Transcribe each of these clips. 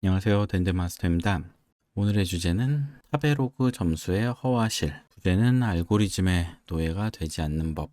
안녕하세요. 덴데마스터입니다. 오늘의 주제는 타베로그 점수의 허와실, 주제는 알고리즘의 노예가 되지 않는 법.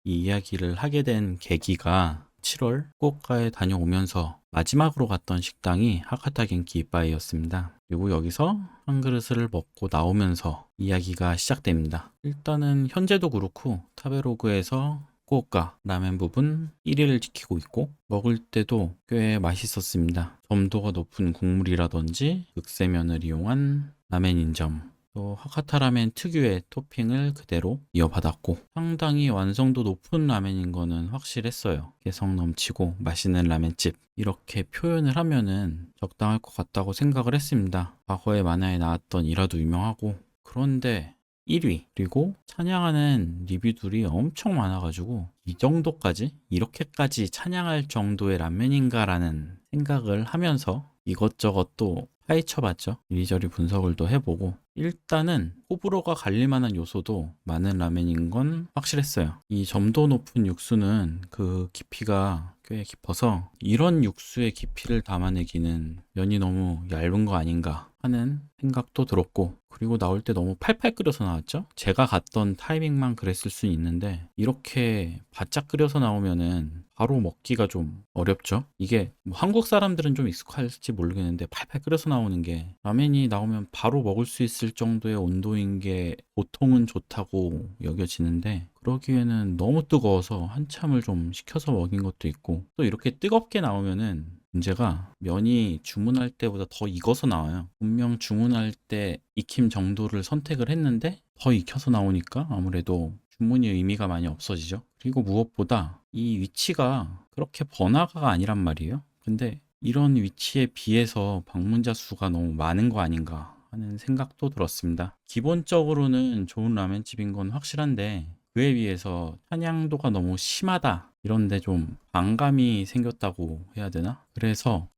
이 이야기를 하게 된 계기가 7월 후쿠오카에 다녀오면서 마지막으로 갔던 식당이 하카타 겐키 이빠이였습니다. 그리고 여기서 한 그릇을 먹고 나오면서 이야기가 시작됩니다. 일단은 현재도 그렇고 타베로그에서 후쿠오카 라멘 부분 1위를 지키고 있고 먹을 때도 꽤 맛있었습니다. 점도가 높은 국물이라든지 극세면을 이용한 라멘인 점, 또 하카타 라멘 특유의 토핑을 그대로 이어받았고 상당히 완성도 높은 라멘인 거는 확실했어요. 개성 넘치고 맛있는 라멘집, 이렇게 표현을 하면은 적당할 것 같다고 생각을 했습니다. 과거에 만화에 나왔던 일화도 유명하고. 그런데 1위, 그리고 찬양하는 리뷰들이 엄청 많아가지고 이 정도까지, 이렇게까지 찬양할 정도의 라면인가라는 생각을 하면서 이것저것 또 파헤쳐봤죠. 이리저리 분석을 또 해보고 일단은 호불호가 갈릴 만한 요소도 많은 라면인 건 확실했어요. 이 점도 높은 육수는 그 깊이가 꽤 깊어서 이런 육수의 깊이를 담아내기는 면이 너무 얇은 거 아닌가 하는 생각도 들었고, 그리고 나올 때 너무 팔팔 끓여서 나왔죠. 제가 갔던 타이밍만 그랬을 수 있는데 이렇게 바짝 끓여서 나오면은 바로 먹기가 좀 어렵죠. 이게 뭐 한국 사람들은 좀 익숙할지 모르겠는데 팔팔 끓여서 나오는 게, 라면이 나오면 바로 먹을 수 있을 정도의 온도인 게 보통은 좋다고 여겨지는데 그러기에는 너무 뜨거워서 한참을 좀 식혀서 먹인 것도 있고, 또 이렇게 뜨겁게 나오면은 문제가 면이 주문할 때보다 더 익어서 나와요. 분명 주문할 때 익힘 정도를 선택을 했는데 더 익혀서 나오니까 아무래도 주문이 의미가 많이 없어지죠. 그리고 무엇보다 이 위치가 그렇게 번화가가 아니란 말이에요. 근데 이런 위치에 비해서 방문자 수가 너무 많은 거 아닌가 하는 생각도 들었습니다. 기본적으로는 좋은 라면집인 건 확실한데 그에 비해서 찬양도가 너무 심하다, 이런데 좀 반감이 생겼다고 해야 되나? 그래서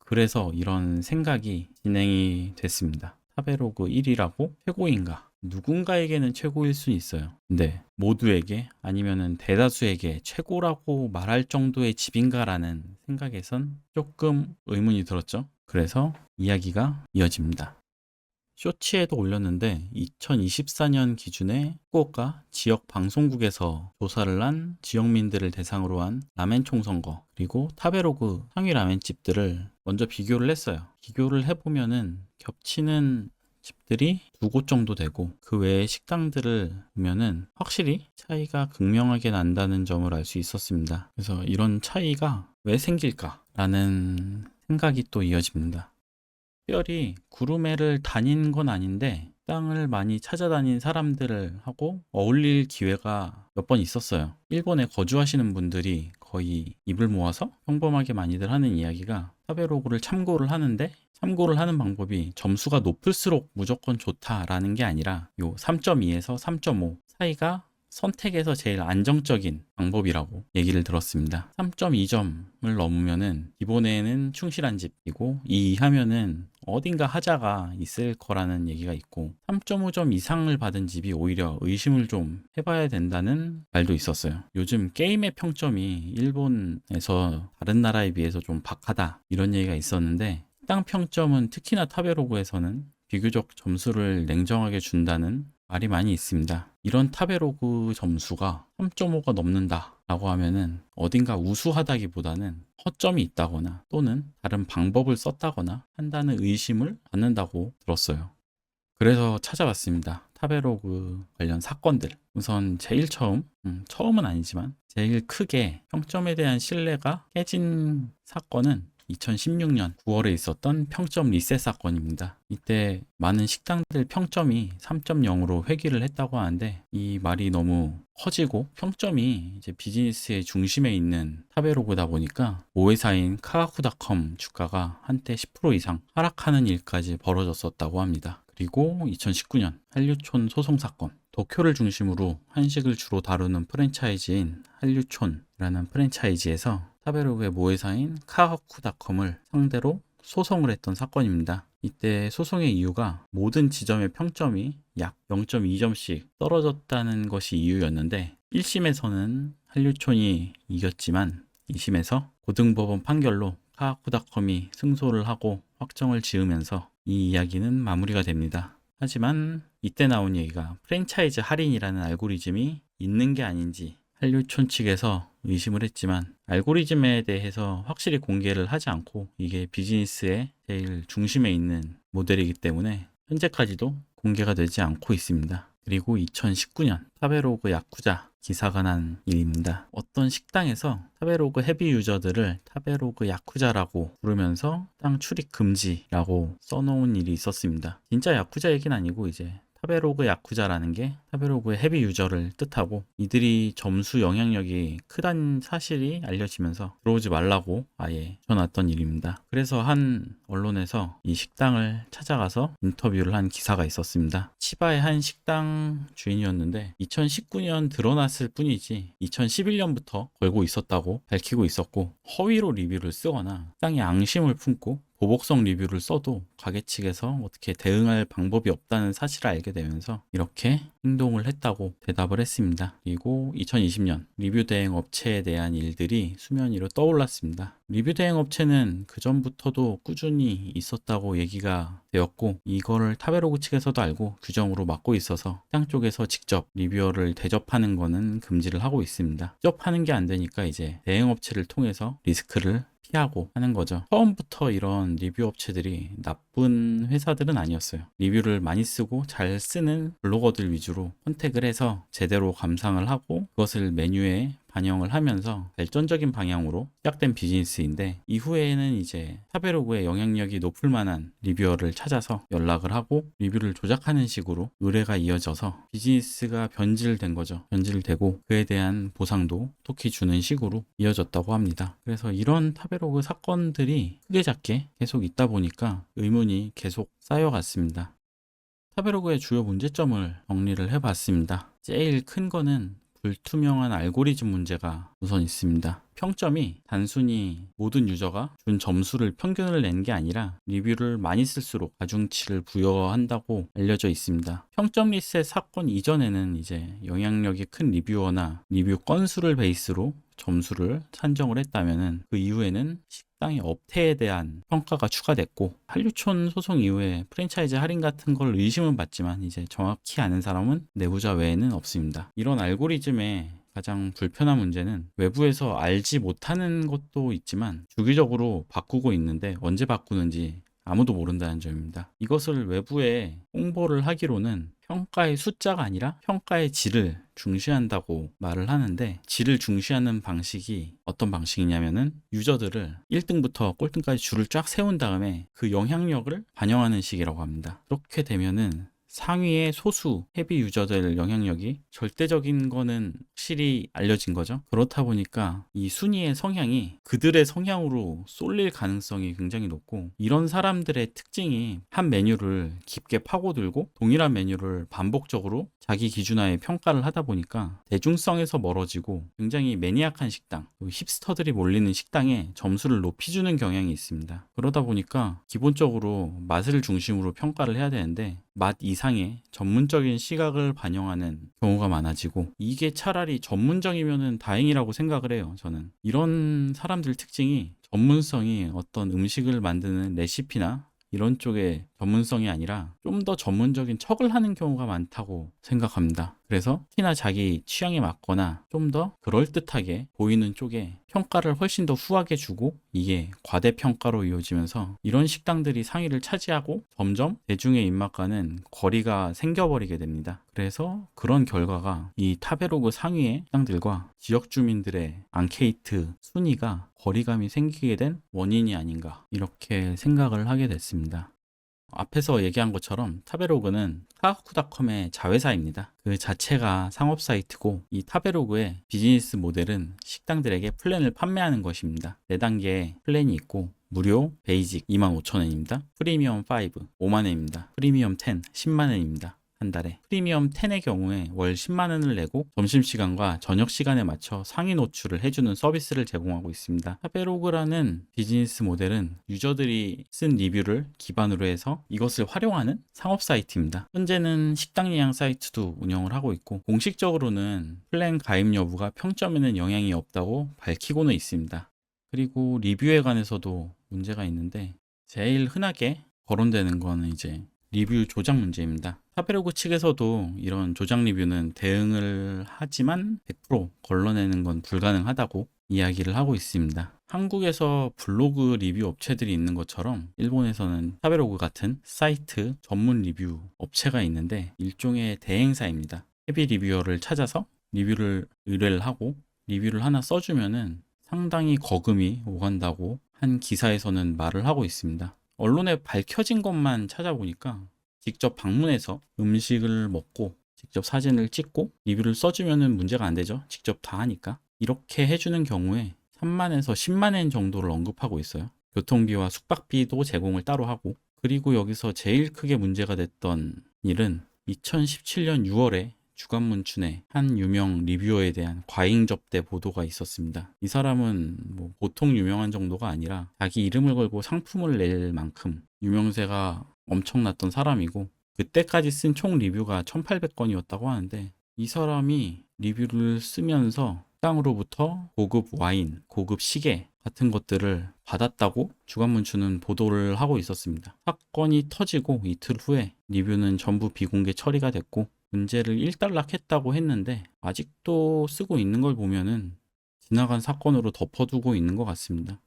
이런 생각이 진행이 됐습니다. 타베로그 1위라고 최고인가? 누군가에게는 최고일 수 있어요. 근데 모두에게, 아니면은 대다수에게 최고라고 말할 정도의 집인가라는 생각에선 조금 의문이 들었죠. 그래서 이야기가 이어집니다. 쇼츠에도 올렸는데 2024년 기준에 후쿠오카 지역 방송국에서 조사를 한 지역민들을 대상으로 한 라멘 총선거, 그리고 타베로그 상위 라멘집들을 먼저 비교를 했어요. 비교를 해보면은 겹치는 집들이 두 곳 정도 되고 그 외의 식당들을 보면은 확실히 차이가 극명하게 난다는 점을 알 수 있었습니다. 그래서 이런 차이가 왜 생길까라는 생각이 또 이어집니다. 특별히 구루메를 다닌 건 아닌데 땅을 많이 찾아다닌 사람들을 하고 어울릴 기회가 몇 번 있었어요. 일본에 거주하시는 분들이 거의 입을 모아서 평범하게 많이들 하는 이야기가, 타베로그를 참고를 하는데 참고를 하는 방법이 점수가 높을수록 무조건 좋다라는 게 아니라 요 3.2에서 3.5 사이가 선택에서 제일 안정적인 방법이라고 얘기를 들었습니다. 3.2점을 넘으면은 기본에는 충실한 집이고 이 이하면은 어딘가 하자가 있을 거라는 얘기가 있고, 3.5점 이상을 받은 집이 오히려 의심을 좀 해봐야 된다는 말도 있었어요. 요즘 게임의 평점이 일본에서 다른 나라에 비해서 좀 박하다, 이런 얘기가 있었는데 땅 평점은 특히나 타베로그에서는 비교적 점수를 냉정하게 준다는 말이 많이 있습니다. 이런 타베로그 점수가 3.5가 넘는다 라고 하면은 어딘가 우수하다기보다는 허점이 있다거나 또는 다른 방법을 썼다거나 한다는 의심을 받는다고 들었어요. 그래서 찾아봤습니다. 타베로그 관련 사건들. 우선 제일 처음은 아니지만 제일 크게 평점에 대한 신뢰가 깨진 사건은 2016년 9월에 있었던 평점 리셋 사건입니다. 이때 많은 식당들 평점이 3.0으로 회귀를 했다고 하는데 이 말이 너무 커지고 평점이 이제 비즈니스의 중심에 있는 타베로그다 보니까 모회사인 카가쿠닷컴 주가가 한때 10% 이상 하락하는 일까지 벌어졌었다고 합니다. 그리고 2019년 한류촌 소송 사건, 도쿄를 중심으로 한식을 주로 다루는 프랜차이즈인 한류촌이라는 프랜차이즈에서 타베로그의 모회사인 카가쿠닷컴을 상대로 소송을 했던 사건입니다. 이때 소송의 이유가 모든 지점의 평점이 약 0.2점씩 떨어졌다는 것이 이유였는데 1심에서는 한류촌이 이겼지만 2심에서 고등법원 판결로 카카쿠닷컴이 승소를 하고 확정을 지으면서 이 이야기는 마무리가 됩니다. 하지만 이때 나온 얘기가 프랜차이즈 할인이라는 알고리즘이 있는 게 아닌지 한류촌 측에서 의심을 했지만 알고리즘에 대해서 확실히 공개를 하지 않고 이게 비즈니스의 제일 중심에 있는 모델이기 때문에 현재까지도 공개가 되지 않고 있습니다. 그리고 2019년 타베로그 야쿠자 기사가 난 일입니다. 어떤 식당에서 타베로그 헤비 유저들을 타베로그 야쿠자라고 부르면서 식당 출입 금지라고 써놓은 일이 있었습니다. 진짜 야쿠자 얘기는 아니고 이제 타베로그 야쿠자라는 게 타베로그의 헤비 유저를 뜻하고 이들이 점수 영향력이 크다는 사실이 알려지면서 들어오지 말라고 아예 전놨던 일입니다. 그래서 한 언론에서 이 식당을 찾아가서 인터뷰를 한 기사가 있었습니다. 치바의 한 식당 주인이었는데 2019년 드러났을 뿐이지 2011년부터 걸고 있었다고 밝히고 있었고 허위로 리뷰를 쓰거나 식당에 앙심을 품고 보복성 리뷰를 써도 가게 측에서 어떻게 대응할 방법이 없다는 사실을 알게 되면서 이렇게 행동을 했다고 대답을 했습니다. 그리고 2020년 리뷰 대행 업체에 대한 일들이 수면 위로 떠올랐습니다. 리뷰 대행 업체는 그전부터도 꾸준히 있었다고 얘기가 되었고 이거를 타베로그 측에서도 알고 규정으로 막고 있어서 식당 쪽에서 직접 리뷰어를 대접하는 거는 금지를 하고 있습니다. 직접 하는 게 안 되니까 이제 대행 업체를 통해서 리스크를 피하고 하는 거죠. 처음부터 이런 리뷰 업체들이 나쁜 회사들은 아니었어요. 리뷰를 많이 쓰고 잘 쓰는 블로거들 위주로 선택을 해서 제대로 감상을 하고 그것을 메뉴에 반영을 하면서 발전적인 방향으로 시작된 비즈니스인데 이후에는 이제 타베로그의 영향력이 높을 만한 리뷰어를 찾아서 연락을 하고 리뷰를 조작하는 식으로 의뢰가 이어져서 비즈니스가 변질된 거죠. 변질되고 그에 대한 보상도 톡히 주는 식으로 이어졌다고 합니다. 그래서 이런 타베로그 사건들이 크게 작게 계속 있다 보니까 의문이 계속 쌓여갔습니다. 타베로그의 주요 문제점을 정리를 해봤습니다. 제일 큰 거는 불투명한 알고리즘 문제가 우선 있습니다. 평점이 단순히 모든 유저가 준 점수를 평균을 낸 게 아니라 리뷰를 많이 쓸수록 가중치를 부여한다고 알려져 있습니다. 평점 리셋 사건 이전에는 이제 영향력이 큰 리뷰어나 리뷰 건수를 베이스로 점수를 산정을 했다면은 그 이후에는 식당의 업태에 대한 평가가 추가됐고 한류촌 소송 이후에 프랜차이즈 할인 같은 걸 의심은 받지만 이제 정확히 아는 사람은 내부자 외에는 없습니다. 이런 알고리즘의 가장 불편한 문제는 외부에서 알지 못하는 것도 있지만 주기적으로 바꾸고 있는데 언제 바꾸는지 아무도 모른다는 점입니다. 이것을 외부에 홍보를 하기로는 평가의 숫자가 아니라 평가의 질을 중시한다고 말을 하는데 질을 중시하는 방식이 어떤 방식이냐면은 유저들을 1등부터 꼴등까지 줄을 쫙 세운 다음에 그 영향력을 반영하는 식이라고 합니다. 그렇게 되면은 상위의 소수 헤비 유저들 영향력이 절대적인 거는 확실히 알려진 거죠. 그렇다 보니까 이 순위의 성향이 그들의 성향으로 쏠릴 가능성이 굉장히 높고 이런 사람들의 특징이 한 메뉴를 깊게 파고들고 동일한 메뉴를 반복적으로 자기 기준하에 평가를 하다 보니까 대중성에서 멀어지고 굉장히 매니악한 식당, 힙스터들이 몰리는 식당에 점수를 높이 주는 경향이 있습니다. 그러다 보니까 기본적으로 맛을 중심으로 평가를 해야 되는데 맛 이상의 전문적인 시각을 반영하는 경우가 많아지고 이게 차라리 전문적이면은 다행이라고 생각을 해요. 저는 이런 사람들 특징이 전문성이 어떤 음식을 만드는 레시피나 이런 쪽의 전문성이 아니라 좀 더 전문적인 척을 하는 경우가 많다고 생각합니다. 그래서 특히나 자기 취향에 맞거나 좀 더 그럴듯하게 보이는 쪽에 평가를 훨씬 더 후하게 주고 이게 과대평가로 이어지면서 이런 식당들이 상위를 차지하고 점점 대중의 입맛과는 거리가 생겨버리게 됩니다. 그래서 그런 결과가 이 타베로그 상위의 식당들과 지역 주민들의 앙케이트 순위가 거리감이 생기게 된 원인이 아닌가 이렇게 생각을 하게 됐습니다. 앞에서 얘기한 것처럼 타베로그는 카카쿠닷컴의 자회사입니다. 그 자체가 상업 사이트고 이 타베로그의 비즈니스 모델은 식당들에게 플랜을 판매하는 것입니다. 4단계 플랜이 있고 무료, 베이직 25,000원입니다. 프리미엄 5 5만원입니다. 프리미엄 10 10만원입니다. 한 달에. 프리미엄 10의 경우에 월 10만 원을 내고 점심시간과 저녁시간에 맞춰 상위 노출을 해주는 서비스를 제공하고 있습니다. 타베로그라는 비즈니스 모델은 유저들이 쓴 리뷰를 기반으로 해서 이것을 활용하는 상업 사이트입니다. 현재는 식당 예약 사이트도 운영을 하고 있고 공식적으로는 플랜 가입 여부가 평점에는 영향이 없다고 밝히고는 있습니다. 그리고 리뷰에 관해서도 문제가 있는데 제일 흔하게 거론되는 거는 이제 리뷰 조작 문제입니다. 타베로그 측에서도 이런 조작 리뷰는 대응을 하지만 100% 걸러내는 건 불가능하다고 이야기를 하고 있습니다. 한국에서 블로그 리뷰 업체들이 있는 것처럼 일본에서는 타베로그 같은 사이트 전문 리뷰 업체가 있는데 일종의 대행사입니다. 헤비 리뷰어를 찾아서 리뷰를 의뢰를 하고 리뷰를 하나 써주면은 상당히 거금이 오간다고 한 기사에서는 말을 하고 있습니다. 언론에 밝혀진 것만 찾아보니까 직접 방문해서 음식을 먹고 직접 사진을 찍고 리뷰를 써주면 문제가 안 되죠. 직접 다 하니까. 이렇게 해주는 경우에 3만에서 10만엔 정도를 언급하고 있어요. 교통비와 숙박비도 제공을 따로 하고, 그리고 여기서 제일 크게 문제가 됐던 일은 2017년 6월에 주간문춘에 한 유명 리뷰어에 대한 과잉 접대 보도가 있었습니다. 이 사람은 뭐 보통 유명한 정도가 아니라 자기 이름을 걸고 상품을 낼 만큼 유명세가 엄청났던 사람이고, 그때까지 쓴 총 리뷰가 1800건이었다고 하는데, 이 사람이 리뷰를 쓰면서 식당으로부터 고급 와인, 고급 시계 같은 것들을 받았다고 주간문춘은 보도를 하고 있었습니다. 사건이 터지고 이틀 후에 리뷰는 전부 비공개 처리가 됐고 문제를 일단락했다고 했는데 아직도 쓰고 있는 걸 보면은 지나간 사건으로 덮어두고 있는 것 같습니다.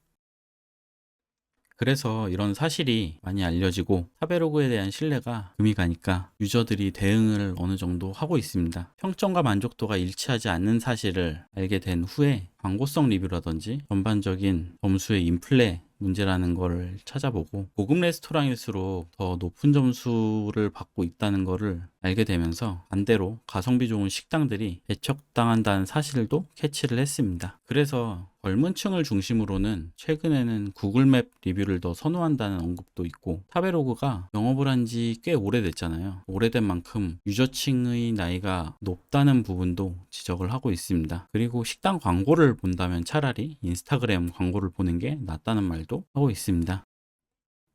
그래서 이런 사실이 많이 알려지고 타베로그에 대한 신뢰가 금이 가니까 유저들이 대응을 어느 정도 하고 있습니다. 평점과 만족도가 일치하지 않는 사실을 알게 된 후에 광고성 리뷰라든지 전반적인 점수의 인플레 문제라는 거를 찾아보고 고급 레스토랑일수록 더 높은 점수를 받고 있다는 거를 알게 되면서 반대로 가성비 좋은 식당들이 배척당한다는 사실도 캐치를 했습니다. 그래서 젊은 층을 중심으로는 최근에는 구글맵 리뷰를 더 선호한다는 언급도 있고, 타베로그가 영업을 한 지 꽤 오래됐잖아요. 오래된 만큼 유저층의 나이가 높다는 부분도 지적을 하고 있습니다. 그리고 식당 광고를 본다면 차라리 인스타그램 광고를 보는 게 낫다는 말도 하고 있습니다.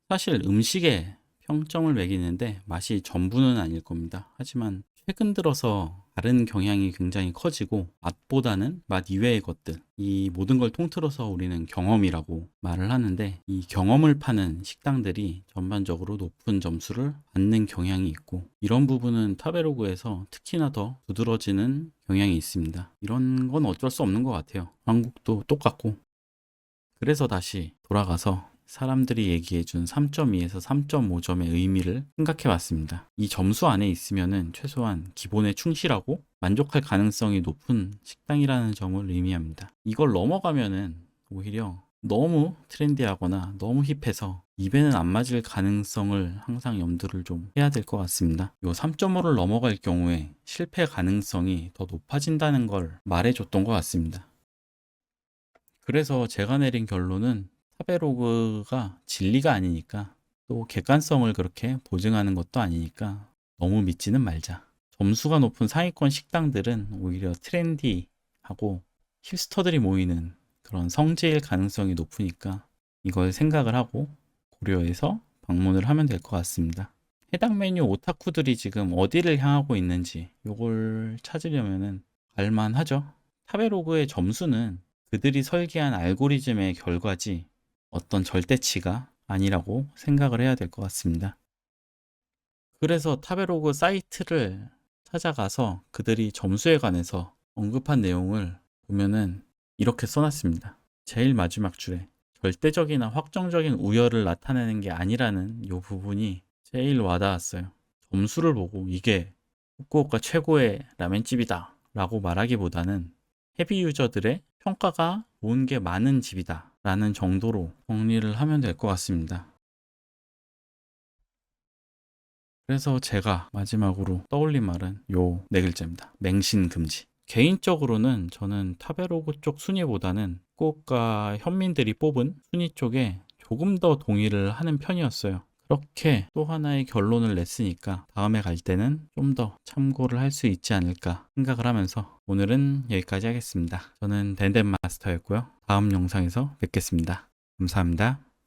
사실 음식에 평점을 매기는데 맛이 전부는 아닐 겁니다. 하지만 최근 들어서 다른 경향이 굉장히 커지고 맛보다는 맛 이외의 것들, 이 모든 걸 통틀어서 우리는 경험이라고 말을 하는데, 이 경험을 파는 식당들이 전반적으로 높은 점수를 받는 경향이 있고, 이런 부분은 타베로그에서 특히나 더 두드러지는 경향이 있습니다. 이런 건 어쩔 수 없는 것 같아요. 한국도 똑같고. 그래서 다시 돌아가서 사람들이 얘기해준 3.2에서 3.5점의 의미를 생각해 봤습니다. 이 점수 안에 있으면은 최소한 기본에 충실하고 만족할 가능성이 높은 식당이라는 점을 의미합니다. 이걸 넘어가면은 오히려 너무 트렌디하거나 너무 힙해서 입에는 안 맞을 가능성을 항상 염두를 좀 해야 될 것 같습니다. 이 3.5를 넘어갈 경우에 실패 가능성이 더 높아진다는 걸 말해줬던 것 같습니다. 그래서 제가 내린 결론은 타베로그가 진리가 아니니까, 또 객관성을 그렇게 보증하는 것도 아니니까 너무 믿지는 말자. 점수가 높은 상위권 식당들은 오히려 트렌디하고 힙스터들이 모이는 그런 성지일 가능성이 높으니까 이걸 생각을 하고 고려해서 방문을 하면 될 것 같습니다. 해당 메뉴 오타쿠들이 지금 어디를 향하고 있는지 이걸 찾으려면은 알만하죠. 타베로그의 점수는 그들이 설계한 알고리즘의 결과지 어떤 절대치가 아니라고 생각을 해야 될 것 같습니다. 그래서 타베로그 사이트를 찾아가서 그들이 점수에 관해서 언급한 내용을 보면은 이렇게 써놨습니다. 제일 마지막 줄에 절대적이나 확정적인 우열을 나타내는 게 아니라는 이 부분이 제일 와닿았어요. 점수를 보고 이게 후쿠오카 최고의 라멘집이다 라고 말하기보다는 헤비 유저들의 평가가 좋은 게 많은 집이다 라는 정도로 정리를 하면 될 것 같습니다. 그래서 제가 마지막으로 떠올린 말은 요 네 글자입니다. 맹신금지. 개인적으로는 저는 타베로그 쪽 순위보다는 후쿠오카 현민들이 뽑은 순위 쪽에 조금 더 동의를 하는 편이었어요. 그렇게 또 하나의 결론을 냈으니까 다음에 갈 때는 좀 더 참고를 할 수 있지 않을까 생각을 하면서 오늘은 여기까지 하겠습니다. 저는 덴덴 마스터였고요. 다음 영상에서 뵙겠습니다. 감사합니다.